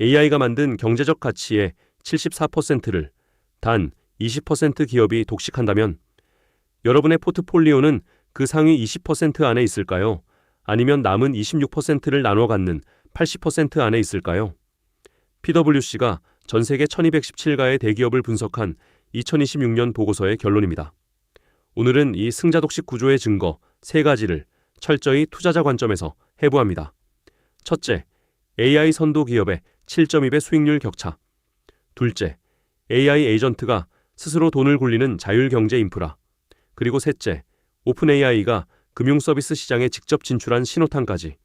AI가 만든 경제적 가치의 74%를 단 20% 기업이 독식한다면 여러분의 포트폴리오는 그 상위 20% 안에 있을까요? 아니면 남은 26%를 나눠 갖는 80% 안에 있을까요? PwC가 전 세계 1217가의 대기업을 분석한 2026년 보고서의 결론입니다. 오늘은 이 승자독식 구조의 증거 3가지를 철저히 투자자 관점에서 해부합니다. 첫째, AI 선도 기업의 7.2배 수익률 격차. 둘째, AI 에이전트가 스스로 돈을 굴리는 자율경제 인프라. 그리고 셋째, 오픈 AI가 금융 서비스 시장에 직접 진출한 신호탄까지.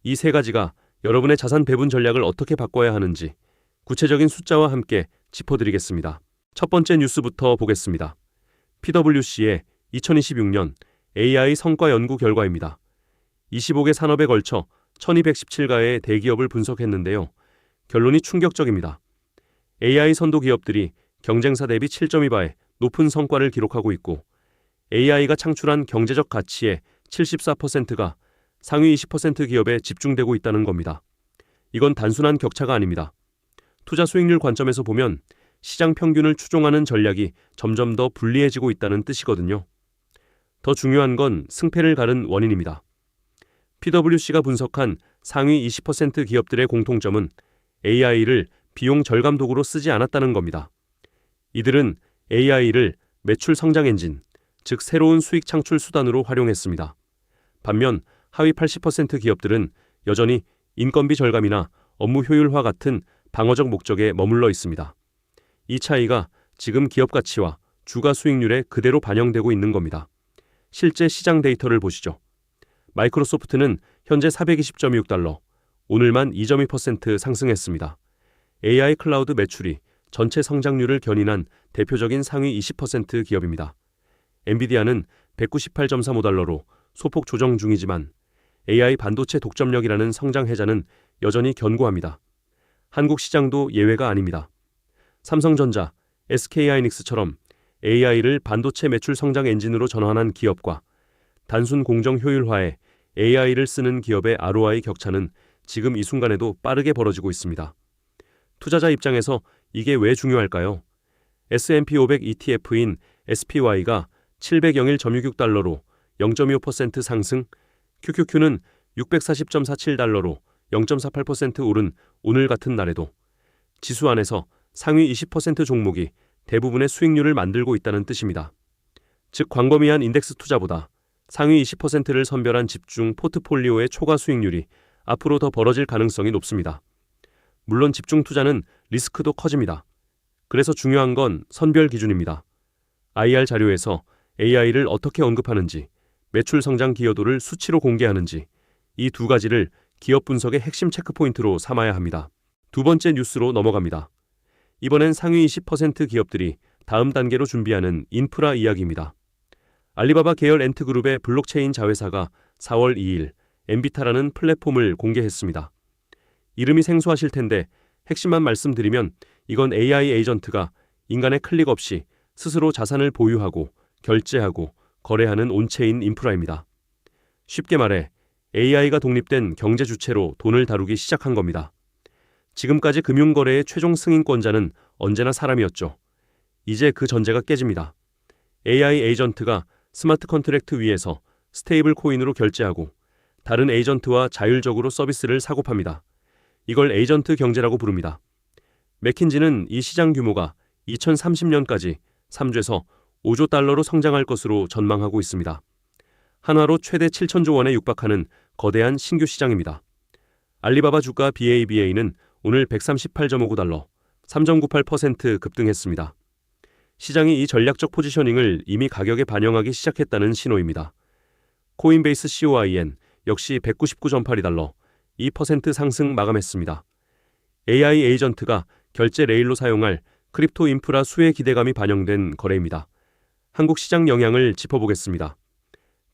이 3가지가 여러분의 자산 배분 전략을 어떻게 바꿔야 하는지 구체적인 숫자와 함께 짚어드리겠습니다. 첫 번째 뉴스부터 보겠습니다. PwC의 2026년 AI 성과 연구 결과입니다. 25개 산업에 걸쳐 1217가의 대기업을 분석했는데요. 결론이 충격적입니다. AI 선도 기업들이 경쟁사 대비 7.2배의 높은 성과를 기록하고 있고 AI가 창출한 경제적 가치의 74%가 상위 20% 기업에 집중되고 있다는 겁니다. 이건 단순한 격차가 아닙니다. 투자 수익률 관점에서 보면 시장 평균을 추종하는 전략이 점점 더 불리해지고 있다는 뜻이거든요. 더 중요한 건 승패를 가른 원인입니다. PwC가 분석한 상위 20% 기업들의 공통점은 AI를 비용 절감 도구로 쓰지 않았다는 겁니다. 이들은 AI를 매출 성장 엔진, 즉 새로운 수익 창출 수단으로 활용했습니다. 반면 하위 80% 기업들은 여전히 인건비 절감이나 업무 효율화 같은 방어적 목적에 머물러 있습니다. 이 차이가 지금 기업 가치와 주가 수익률에 그대로 반영되고 있는 겁니다. 실제 시장 데이터를 보시죠. 마이크로소프트는 현재 420.6달러, 오늘만 2.2% 상승했습니다. AI 클라우드 매출이 전체 성장률을 견인한 대표적인 상위 20% 기업입니다. 엔비디아는 198.35달러로 소폭 조정 중이지만 AI 반도체 독점력이라는 성장 해자는 여전히 견고합니다. 한국 시장도 예외가 아닙니다. 삼성전자, SK하이닉스처럼 AI를 반도체 매출 성장 엔진으로 전환한 기업과 단순 공정 효율화에 AI를 쓰는 기업의 ROI 격차는 지금 이 순간에도 빠르게 벌어지고 있습니다. 투자자 입장에서 이게 왜 중요할까요? S&P 500 ETF인 SPY가 701.66달러로 0.25% 상승, QQQ는 640.47달러로 0.48% 오른 오늘 같은 날에도 지수 안에서 상위 20% 종목이 대부분의 수익률을 만들고 있다는 뜻입니다. 즉 광범위한 인덱스 투자보다 상위 20%를 선별한 집중 포트폴리오의 초과 수익률이 앞으로 더 벌어질 가능성이 높습니다. 물론 집중 투자는 리스크도 커집니다. 그래서 중요한 건 선별 기준입니다. IR 자료에서 AI를 어떻게 언급하는지, 매출 성장 기여도를 수치로 공개하는지 이 2가지를 기업 분석의 핵심 체크포인트로 삼아야 합니다. 두 번째 뉴스로 넘어갑니다. 이번엔 상위 20% 기업들이 다음 단계로 준비하는 인프라 이야기입니다. 알리바바 계열 엔트그룹의 블록체인 자회사가 4월 2일 엔비타라는 플랫폼을 공개했습니다. 이름이 생소하실 텐데 핵심만 말씀드리면 이건 AI 에이전트가 인간의 클릭 없이 스스로 자산을 보유하고 결제하고 거래하는 온체인 인프라입니다. 쉽게 말해 AI가 독립된 경제 주체로 돈을 다루기 시작한 겁니다. 지금까지 금융거래의 최종 승인권자는 언제나 사람이었죠. 이제 그 전제가 깨집니다. AI 에이전트가 스마트 컨트랙트 위에서 스테이블 코인으로 결제하고 다른 에이전트와 자율적으로 서비스를 사고팝니다. 이걸 에이전트 경제라고 부릅니다. 맥킨지는 이 시장 규모가 2030년까지 3조에서 5조 달러로 성장할 것으로 전망하고 있습니다. 한화로 최대 7천조 원에 육박하는 거대한 신규 시장입니다. 알리바바 주가 BABA는 오늘 138.59달러, 3.98% 급등했습니다. 시장이 이 전략적 포지셔닝을 이미 가격에 반영하기 시작했다는 신호입니다. 코인베이스 COIN 역시 199.82달러, 2% 상승 마감했습니다. AI 에이전트가 결제 레일로 사용할 크립토 인프라 수혜 기대감이 반영된 거래입니다. 한국 시장 영향을 짚어보겠습니다.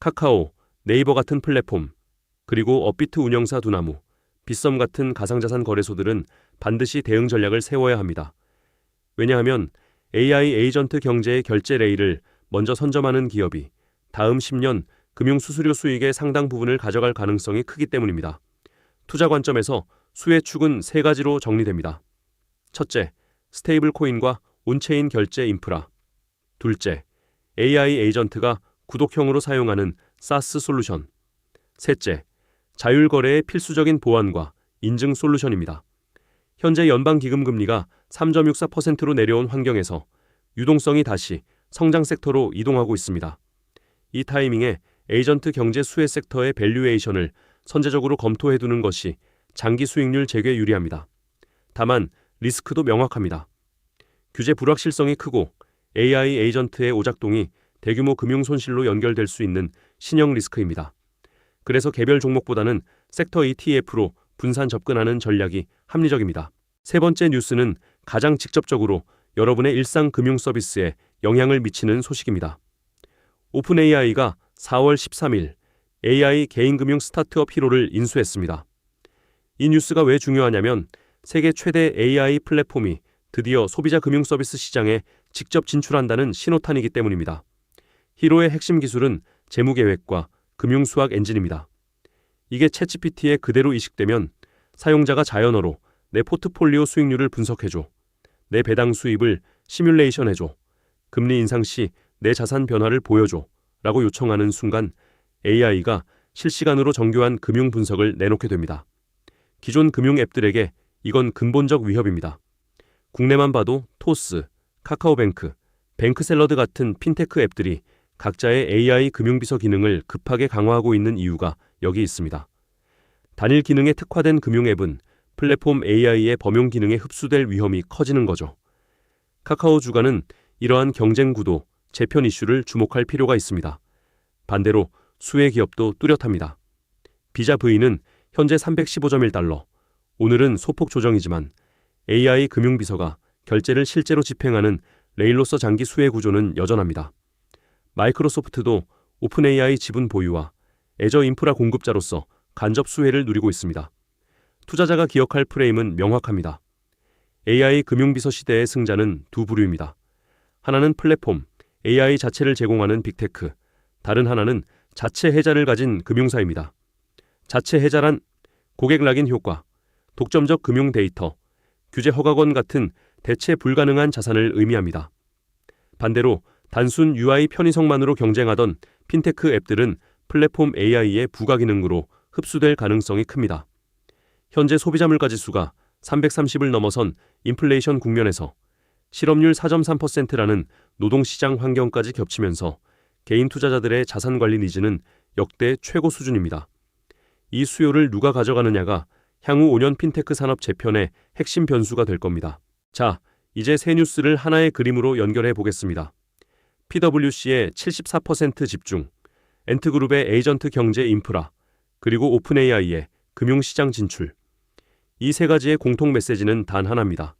카카오, 네이버 같은 플랫폼, 그리고 업비트 운영사 두나무, 빗썸 같은 가상자산 거래소들은 반드시 대응 전략을 세워야 합니다. 왜냐하면 AI 에이전트 경제의 결제 레일을 먼저 선점하는 기업이 다음 10년 금융 수수료 수익의 상당 부분을 가져갈 가능성이 크기 때문입니다. 투자 관점에서 수혜 축은 세 가지로 정리됩니다. 첫째, 스테이블 코인과 온체인 결제 인프라. 둘째, AI 에이전트가 구독형으로 사용하는 사스 솔루션. 셋째, 자율거래의 필수적인 보안과 인증 솔루션입니다. 현재 연방기금 금리가 3.64%로 내려온 환경에서 유동성이 다시 성장 섹터로 이동하고 있습니다. 이 타이밍에 에이전트 경제 수혜 섹터의 밸류에이션을 선제적으로 검토해두는 것이 장기 수익률 재개에 유리합니다. 다만 리스크도 명확합니다. 규제 불확실성이 크고 AI 에이전트의 오작동이 대규모 금융 손실로 연결될 수 있는 신형 리스크입니다. 그래서 개별 종목보다는 섹터 ETF로 분산 접근하는 전략이 합리적입니다. 세 번째 뉴스는 가장 직접적으로 여러분의 일상 금융 서비스에 영향을 미치는 소식입니다. 오픈 AI가 4월 13일 AI 개인금융 스타트업 히로를 인수했습니다. 이 뉴스가 왜 중요하냐면 세계 최대 AI 플랫폼이 드디어 소비자 금융 서비스 시장에 직접 진출한다는 신호탄이기 때문입니다. 히로의 핵심 기술은 재무계획과 금융수학 엔진입니다. 이게 챗GPT에 그대로 이식되면 사용자가 자연어로 내 포트폴리오 수익률을 분석해줘, 내 배당 수입을 시뮬레이션해줘, 금리 인상 시 내 자산 변화를 보여줘 라고 요청하는 순간 AI가 실시간으로 정교한 금융 분석을 내놓게 됩니다. 기존 금융 앱들에게 이건 근본적 위협입니다. 국내만 봐도 토스, 카카오뱅크, 뱅크샐러드 같은 핀테크 앱들이 각자의 AI 금융비서 기능을 급하게 강화하고 있는 이유가 여기 있습니다. 단일 기능에 특화된 금융 앱은 플랫폼 AI의 범용 기능에 흡수될 위험이 커지는 거죠. 카카오 주가는 이러한 경쟁 구도, 재편 이슈를 주목할 필요가 있습니다. 반대로 수혜 기업도 뚜렷합니다. 비자 V는 현재 315.1달러, 오늘은 소폭 조정이지만 AI 금융비서가 결제를 실제로 집행하는 레일로서 장기 수혜 구조는 여전합니다. 마이크로소프트도 오픈 AI 지분 보유와 애저 인프라 공급자로서 간접 수혜를 누리고 있습니다. 투자자가 기억할 프레임은 명확합니다. AI 금융비서 시대의 승자는 두 부류입니다. 하나는 플랫폼, AI 자체를 제공하는 빅테크, 다른 하나는 자체 해자를 가진 금융사입니다. 자체 해자란 고객 락인 효과, 독점적 금융 데이터, 규제 허가권 같은 대체 불가능한 자산을 의미합니다. 반대로 단순 UI 편의성만으로 경쟁하던 핀테크 앱들은 플랫폼 AI의 부가 기능으로 흡수될 가능성이 큽니다. 현재 소비자 물가 지수가 330을 넘어선 인플레이션 국면에서 실업률 4.3%라는 노동시장 환경까지 겹치면서 개인 투자자들의 자산 관리 니즈는 역대 최고 수준입니다. 이 수요를 누가 가져가느냐가 향후 5년 핀테크 산업 재편의 핵심 변수가 될 겁니다. 자, 이제 새 뉴스를 하나의 그림으로 연결해 보겠습니다. PwC의 74% 집중, 엔트그룹의 에이전트 경제 인프라, 그리고 오픈 AI의 금융시장 진출. 이 세 가지의 공통 메시지는 단 하나입니다.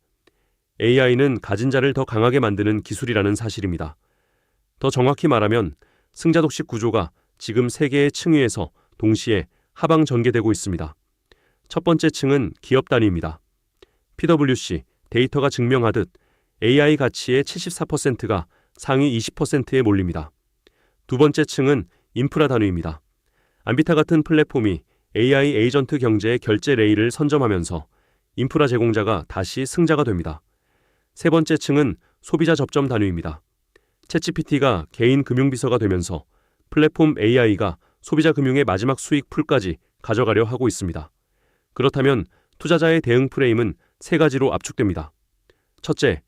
AI는 가진 자를 더 강하게 만드는 기술이라는 사실입니다. 더 정확히 말하면 승자 독식 구조가 지금 세 개의 층위에서 동시에 하방 전개되고 있습니다. 첫 번째 층은 기업 단위입니다. PwC 데이터가 증명하듯 AI 가치의 74%가 상위 20%에 몰립니다. 두 번째 층은 인프라 단위입니다. 안비타 같은 플랫폼이 AI 에이전트 경제의 결제 레일을 선점하면서 인프라 제공자가 다시 승자가 됩니다. 세 번째 층은 소비자 접점 단위입니다. 챗GPT가 개인 금융비서가 되면서 플랫폼 AI가 소비자 금융의 마지막 수익 풀까지 가져가려 하고 있습니다. 그렇다면 투자자의 대응 프레임은 세 가지로 압축됩니다. 첫째,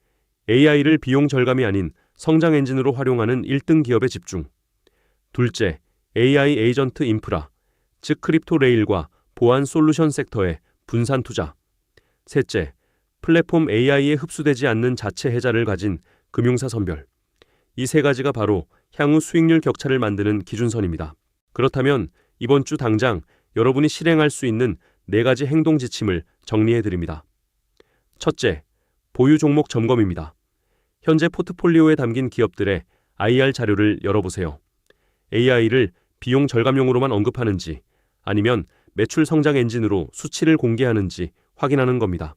AI를 비용 절감이 아닌 성장 엔진으로 활용하는 1등 기업에 집중. 둘째, AI 에이전트 인프라, 즉 크립토 레일과 보안 솔루션 섹터에 분산 투자. 셋째, 플랫폼 AI에 흡수되지 않는 자체 해자를 가진 금융사 선별. 이 세 가지가 바로 향후 수익률 격차를 만드는 기준선입니다. 그렇다면 이번 주 당장 여러분이 실행할 수 있는 네 가지 행동 지침을 정리해드립니다. 첫째, 보유 종목 점검입니다. 현재 포트폴리오에 담긴 기업들의 IR 자료를 열어보세요. AI를 비용 절감용으로만 언급하는지 아니면 매출 성장 엔진으로 수치를 공개하는지 확인하는 겁니다.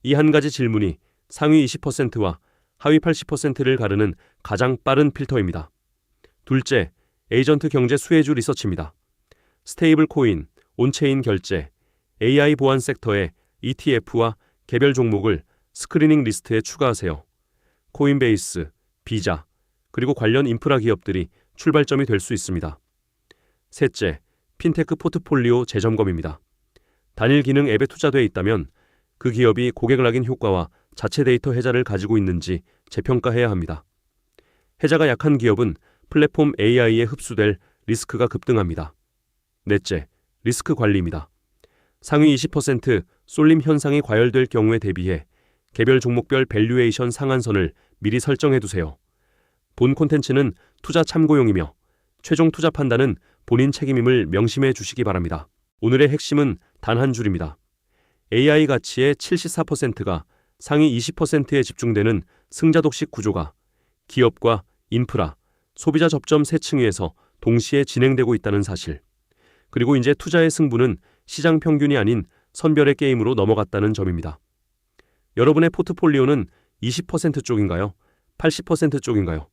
이 한 가지 질문이 상위 20%와 하위 80%를 가르는 가장 빠른 필터입니다. 둘째, 에이전트 경제 수혜주 리서치입니다. 스테이블 코인, 온체인 결제, AI 보안 섹터의 ETF와 개별 종목을 스크리닝 리스트에 추가하세요. 코인베이스, 비자, 그리고 관련 인프라 기업들이 출발점이 될 수 있습니다. 셋째, 핀테크 포트폴리오 재점검입니다. 단일 기능 앱에 투자돼 있다면 그 기업이 고객 락인 효과와 자체 데이터 해자를 가지고 있는지 재평가해야 합니다. 해자가 약한 기업은 플랫폼 AI에 흡수될 리스크가 급등합니다. 넷째, 리스크 관리입니다. 상위 20% 쏠림 현상이 과열될 경우에 대비해 개별 종목별 밸류에이션 상한선을 미리 설정해 두세요. 본 콘텐츠는 투자 참고용이며 최종 투자 판단은 본인 책임임을 명심해 주시기 바랍니다. 오늘의 핵심은 단 한 줄입니다. AI 가치의 74%가 상위 20%에 집중되는 승자독식 구조가 기업과 인프라, 소비자 접점 세 층위에서 동시에 진행되고 있다는 사실. 그리고 이제 투자의 승부는 시장 평균이 아닌 선별의 게임으로 넘어갔다는 점입니다. 여러분의 포트폴리오는 20% 쪽인가요? 80% 쪽인가요?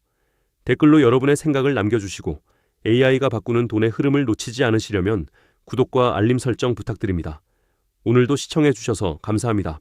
댓글로 여러분의 생각을 남겨주시고 AI가 바꾸는 돈의 흐름을 놓치지 않으시려면 구독과 알림 설정 부탁드립니다. 오늘도 시청해 주셔서 감사합니다.